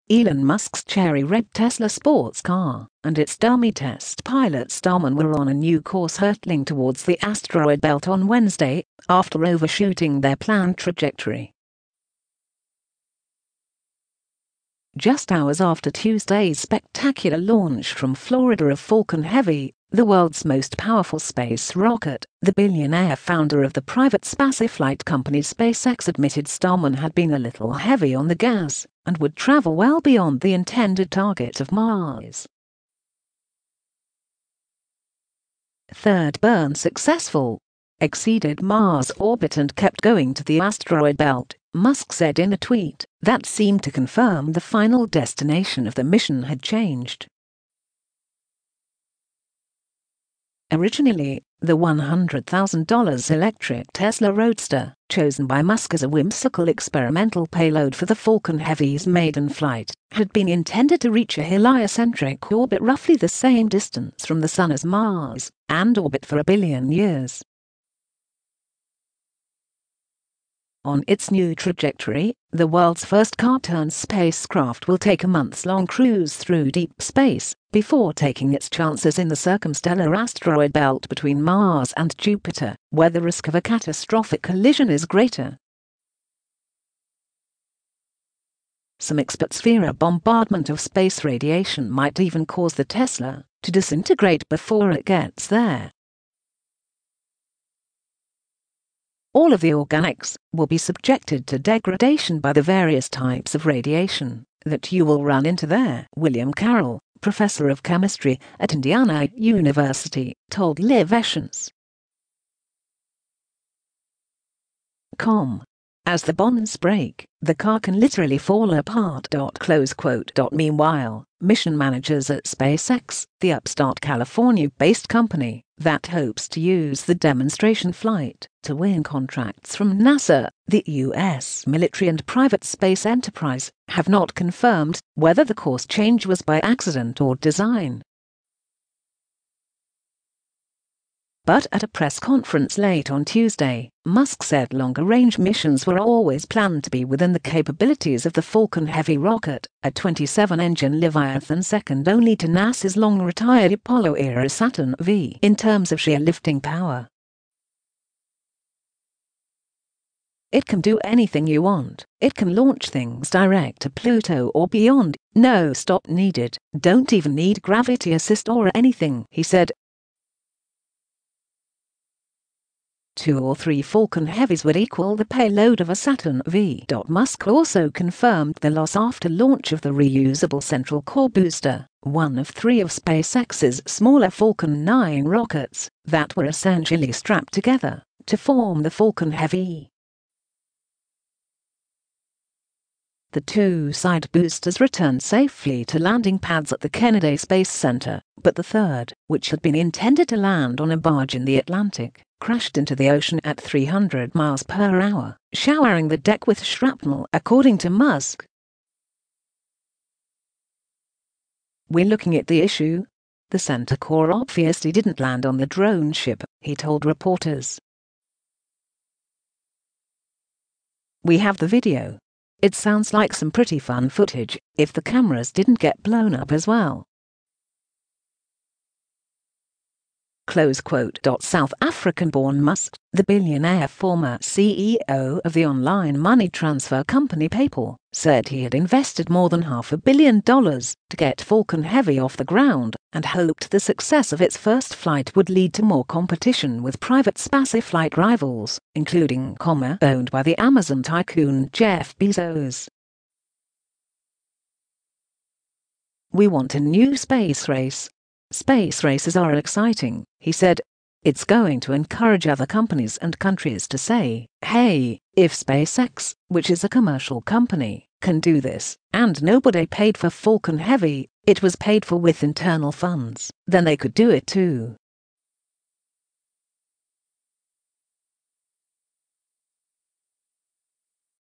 Elon Musk's cherry red Tesla sports car and its dummy test pilot Starman were on a new course hurtling towards the asteroid belt on Wednesday, after overshooting their planned trajectory. Just hours after Tuesday's spectacular launch from Florida of Falcon Heavy, the world's most powerful space rocket, the billionaire founder of the private spaceflight company SpaceX admitted Starman had been a little heavy on the gas and would travel well beyond the intended target of Mars. Third burn successful. Exceeded Mars orbit and kept going to the asteroid belt, Musk said in a tweet that seemed to confirm the final destination of the mission had changed. Originally, the $100,000 electric Tesla Roadster, chosen by Musk as a whimsical experimental payload for the Falcon Heavy's maiden flight, had been intended to reach a heliocentric orbit roughly the same distance from the Sun as Mars, and orbit for 1 billion years. On its new trajectory, the world's first car-turned spacecraft will take a months-long cruise through deep space before taking its chances in the circumstellar asteroid belt between Mars and Jupiter, where the risk of a catastrophic collision is greater. Some experts fear a bombardment of space radiation might even cause the Tesla to disintegrate before it gets there. All of the organics will be subjected to degradation by the various types of radiation that you will run into there, William Carroll, professor of chemistry at Indiana University, told Live Essence. As the bonds break, the car can literally fall apart. Meanwhile, mission managers at SpaceX, the upstart California-based company that hopes to use the demonstration flight to win contracts from NASA, the U.S. military and private space enterprise, have not confirmed whether the course change was by accident or design. But at a press conference late on Tuesday, Musk said longer-range missions were always planned to be within the capabilities of the Falcon Heavy rocket, a 27-engine Leviathan second only to NASA's long-retired Apollo-era Saturn V in terms of sheer lifting power. It can do anything you want. It can launch things direct to Pluto or beyond. No stop needed. Don't even need gravity assist or anything, he said. 2 or 3 Falcon Heavies would equal the payload of a Saturn V. Musk also confirmed the loss after launch of the reusable central core booster, one of 3 of SpaceX's smaller Falcon 9 rockets that were essentially strapped together to form the Falcon Heavy. The 2 side boosters returned safely to landing pads at the Kennedy Space Center, but the third, which had been intended to land on a barge in the Atlantic, crashed into the ocean at 300 miles per hour, showering the deck with shrapnel, according to Musk. "We're looking at the issue. The center core obviously didn't land on the drone ship," he told reporters. "We have the video. It sounds like some pretty fun footage if the cameras didn't get blown up as well." South African-born Musk, the billionaire former CEO of the online money transfer company PayPal, said he had invested more than $500 million to get Falcon Heavy off the ground and hoped the success of its first flight would lead to more competition with private spaceflight rivals, including owned by the Amazon tycoon Jeff Bezos. "We want a new space race. Space races are exciting," he said. "It's going to encourage other companies and countries to say, hey, if SpaceX, which is a commercial company, can do this, and nobody paid for Falcon Heavy, it was paid for with internal funds, then they could do it too."